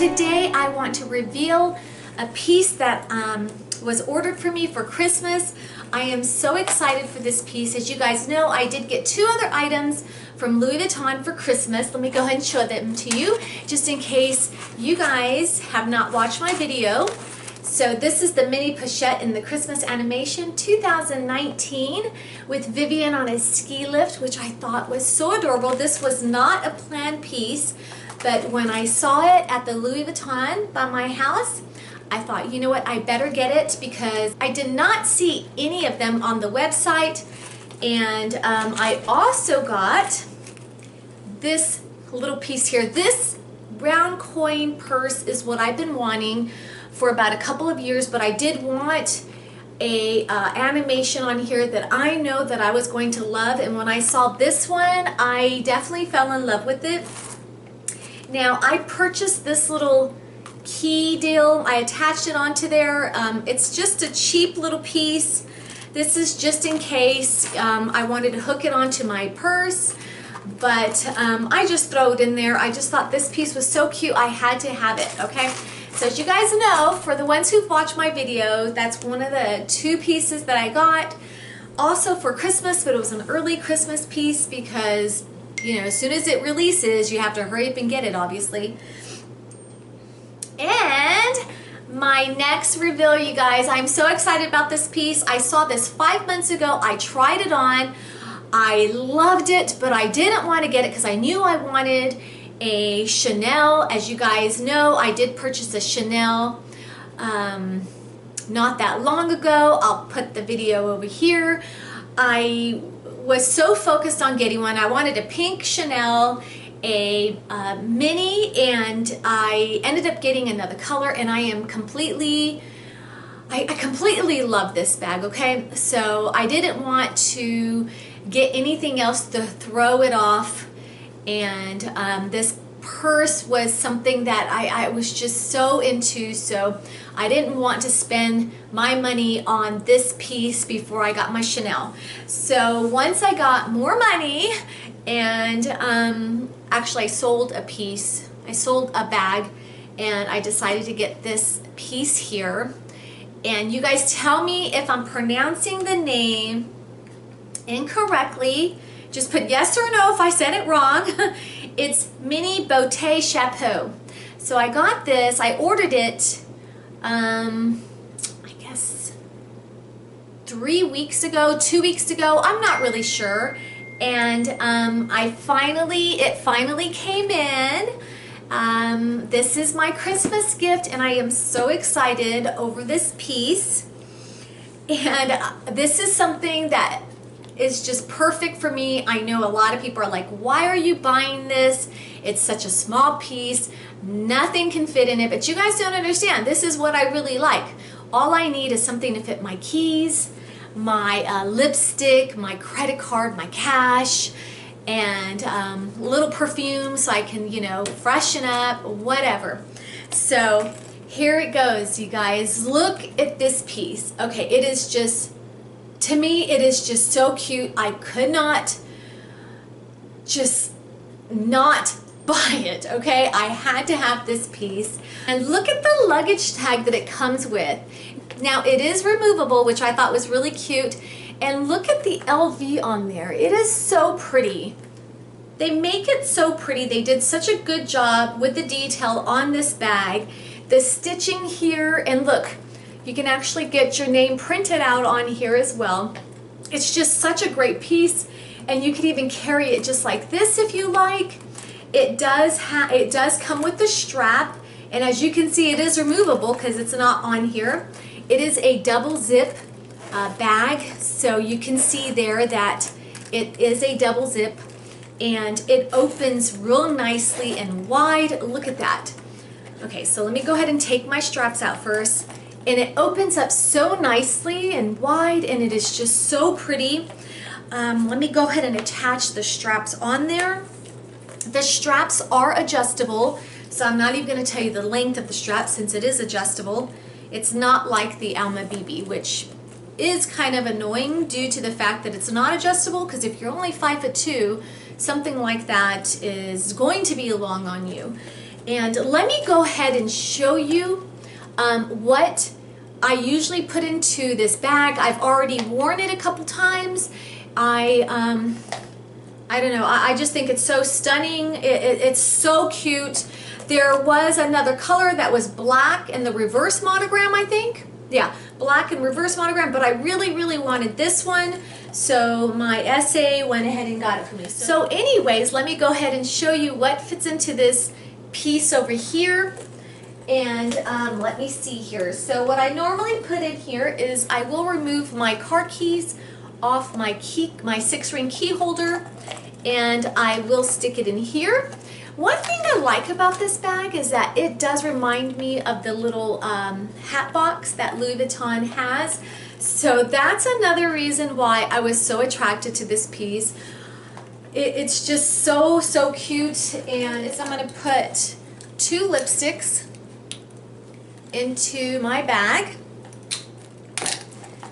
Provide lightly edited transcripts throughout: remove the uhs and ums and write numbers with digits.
today I want to reveal a piece that was ordered for me for Christmas. I am so excited for this piece. As you guys know, I did get two other items from Louis Vuitton for Christmas. Let me go ahead and show them to you, just in case you guys have not watched my video. So this is the mini pochette in the Christmas animation 2019 with Vivian on a ski lift, which I thought was so adorable. This was not a planned piece, but when I saw it at the Louis Vuitton by my house, I thought, you know what, I better get it because I did not see any of them on the website. And I also got this little piece here. This round coin purse is what I've been wanting for about a couple of years, but I did want a animation on here that I know that I was going to love, and when I saw this one, I definitely fell in love with it. Now, I purchased this little key deal. I attached it onto there. It's just a cheap little piece. This is just in case I wanted to hook it onto my purse, but I just throw it in there. I just thought this piece was so cute, I had to have it, okay? So as you guys know, for the ones who've watched my video, that's one of the two pieces that I got. Also for Christmas, but it was an early Christmas piece because, you know, as soon as it releases, you have to hurry up and get it, obviously. And my next reveal, you guys, I'm so excited about this piece. I saw this 5 months ago. I tried it on. I loved it, but I didn't want to get it because I knew I wanted a Chanel. As you guys know, I did purchase a Chanel not that long ago. I'll put the video over here. I was so focused on getting one. I wanted a pink Chanel, a mini, and I ended up getting another color, and I am completely, I completely love this bag, okay? So I didn't want to get anything else to throw it off, and this purse was something that I was just so into, so I didn't want to spend my money on this piece before I got my Chanel. So once I got more money, and actually I sold a piece, I sold a bag, and I decided to get this piece here. And you guys tell me if I'm pronouncing the name incorrectly. Just put yes or no if I said it wrong. It's mini Boite Chapeau. So I got this, I ordered it, I guess 3 weeks ago, 2 weeks ago, I'm not really sure. And it finally came in. This is my Christmas gift, and I am so excited over this piece. And this is something that is just perfect for me. I know a lot of people are like, why are you buying this? It's such a small piece. Nothing can fit in it, but you guys don't understand. This is what I really like. All I need is something to fit my keys, my lipstick, my credit card, my cash, and little perfume so I can, you know, freshen up, whatever. So here it goes, you guys. Look at this piece. Okay, it is just, to me, it is just so cute. I could not just not buy it, okay? I had to have this piece. And look at the luggage tag that it comes with. Now, it is removable, which I thought was really cute. And look at the LV on there. It is so pretty. They make it so pretty. They did such a good job with the detail on this bag. The stitching here, and look, you can actually get your name printed out on here as well. It's just such a great piece, and you can even carry it just like this if you like. It does come with the strap, and as you can see, it is removable because it's not on here. It is a double zip bag, so you can see there that it is a double zip, and it opens real nicely and wide. Look at that. Okay, so let me go ahead and take my straps out first. And it opens up so nicely and wide, and it is just so pretty. Let me go ahead and attach the straps on there. The straps are adjustable, so I'm not even going to tell you the length of the strap since it is adjustable. It's not like the Alma BB, which is kind of annoying due to the fact that it's not adjustable, because if you're only 5'2", something like that is going to be long on you. And let me go ahead and show you what I usually put into this bag. I've already worn it a couple times. I don't know, I just think it's so stunning. It's so cute. There was another color that was black in the reverse monogram, I think. Yeah, black and reverse monogram, but I really wanted this one. So my SA went ahead and got it for me. So anyways, let me go ahead and show you what fits into this piece over here. And let me see here. So what I normally put in here is I will remove my car keys off my 6-ring key holder, and I will stick it in here. One thing I like about this bag is that it does remind me of the little hat box that Louis Vuitton has. So that's another reason why I was so attracted to this piece. It's just so cute. And I'm going to put 2 lipsticks into my bag.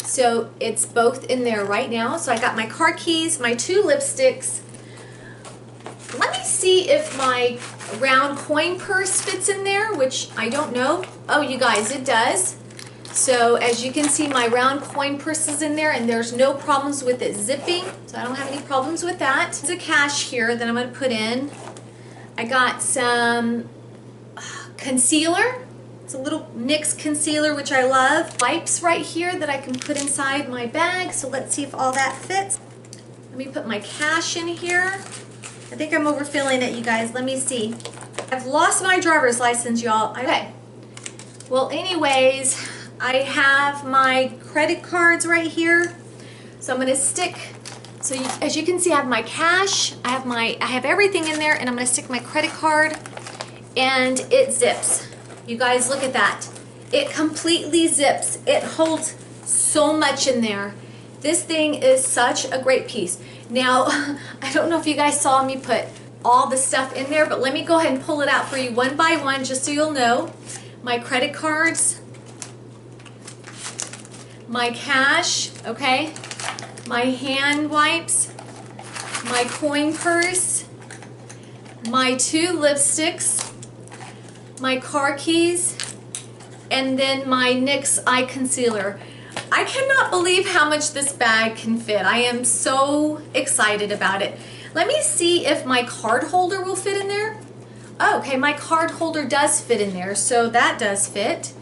So it's both in there right now. So I got my car keys, my 2 lipsticks. Let me see if my round coin purse fits in there, which I don't know. Oh, you guys, it does. So as you can see, my round coin purse is in there, and there's no problems with it zipping. So I don't have any problems with that. There's a cash here that I'm going to put in. I got some concealer. It's a little NYX concealer, which I love. Wipes right here that I can put inside my bag. So let's see if all that fits. Let me put my cash in here. I think I'm overfilling it, you guys. Let me see. I've lost my driver's license, y'all. Okay. Well, anyways, I have my credit cards right here. So I'm going to stick, so as you can see, I have my cash, I have everything in there, and I'm going to stick my credit card, and it zips. You guys, look at that. It completely zips. It holds so much in there. This thing is such a great piece. Now, I don't know if you guys saw me put all the stuff in there, but let me go ahead and pull it out for you one by one just so you'll know. My credit cards, my cash, okay, my hand wipes, my coin purse, my 2 lipsticks, my car keys, and then my NYX eye concealer. I cannot believe how much this bag can fit. I am so excited about it. Let me see if my card holder will fit in there. Oh, okay, my card holder does fit in there, so that does fit.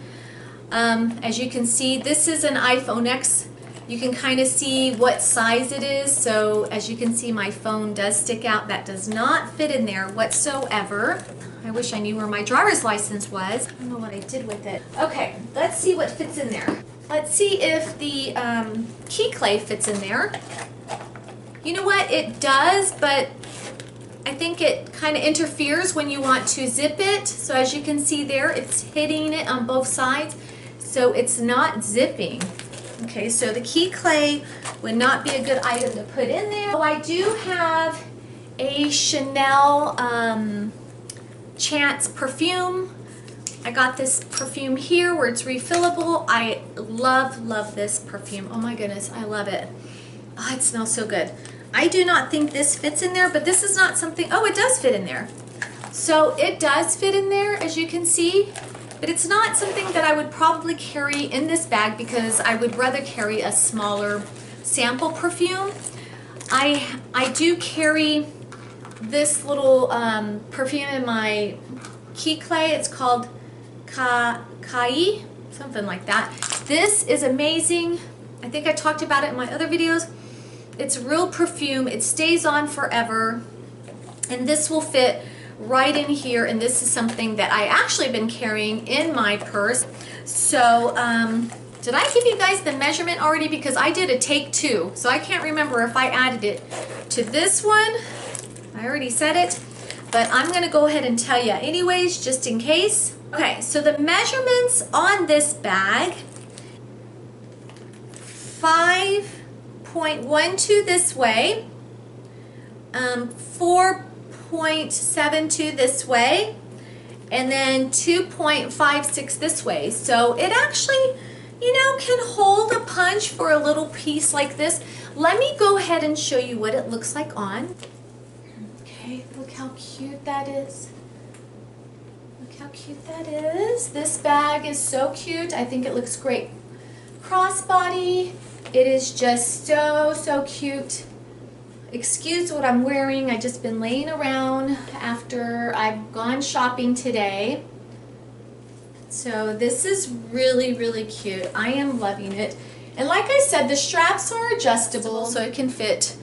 As you can see, this is an iPhone X. You can kind of see what size it is. So as you can see, my phone does stick out. That does not fit in there whatsoever. I wish I knew where my driver's license was. I don't know what I did with it. Okay, let's see what fits in there. Let's see if the key clay fits in there. You know what? It does, but I think it kind of interferes when you want to zip it. So as you can see there, it's hitting it on both sides. So it's not zipping. Okay, so the key clay would not be a good item to put in there. So I do have a Chanel Chance perfume. I got this perfume here where it's refillable. I love this perfume. Oh my goodness, I love it. Oh, it smells so good. I do not think this fits in there, but this is not something, oh, it does fit in there. So it does fit in there, as you can see, but it's not something that I would probably carry in this bag because I would rather carry a smaller sample perfume. I do carry this little perfume in my key clay. It's called Kai, something like that. This is amazing. I think I talked about it in my other videos. It's real perfume. It stays on forever. And this will fit right in here. And this is something that I actually been carrying in my purse. So, did I give you guys the measurement already? Because I did a take 2. So I can't remember if I added it to this one. I already said it. But I'm going to go ahead and tell you anyways, just in case. Okay, so the measurements on this bag, 5.12 this way, 4.72 this way, and then 2.56 this way. So it actually, you know, can hold a punch for a little piece like this. Let me go ahead and show you what it looks like on. Okay, look how cute that is. Look how cute that is. This bag is so cute. I think it looks great crossbody. It is just so cute. Excuse what I'm wearing. I've just been laying around after I've gone shopping today. So this is really cute. I am loving it. And like I said, the straps are adjustable so it can fit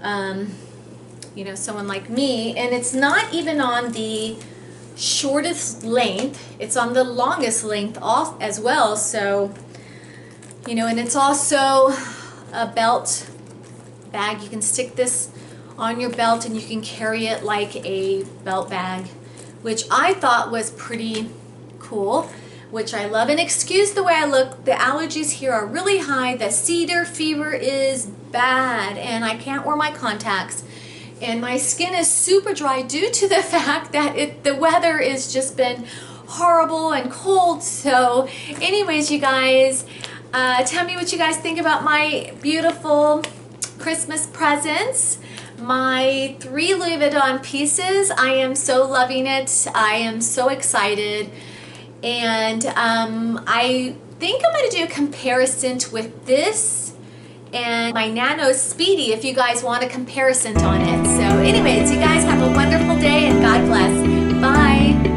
you know, someone like me. And it's not even on the shortest length. It's on the longest length off as well. So, you know, and it's also a belt bag. You can stick this on your belt and you can carry it like a belt bag, which I thought was pretty cool, which I love. And excuse the way I look, the allergies here are really high. The cedar fever is bad and I can't wear my contacts. And my skin is super dry due to the fact that the weather has just been horrible and cold. So anyways, you guys, tell me what you guys think about my beautiful Christmas presents. My 3 Louis Vuitton pieces. I am so loving it. I am so excited. And I think I'm going to do a comparison with this and my Nano Speedy if you guys want a comparison on it. So anyways, you guys have a wonderful day and God bless. Bye.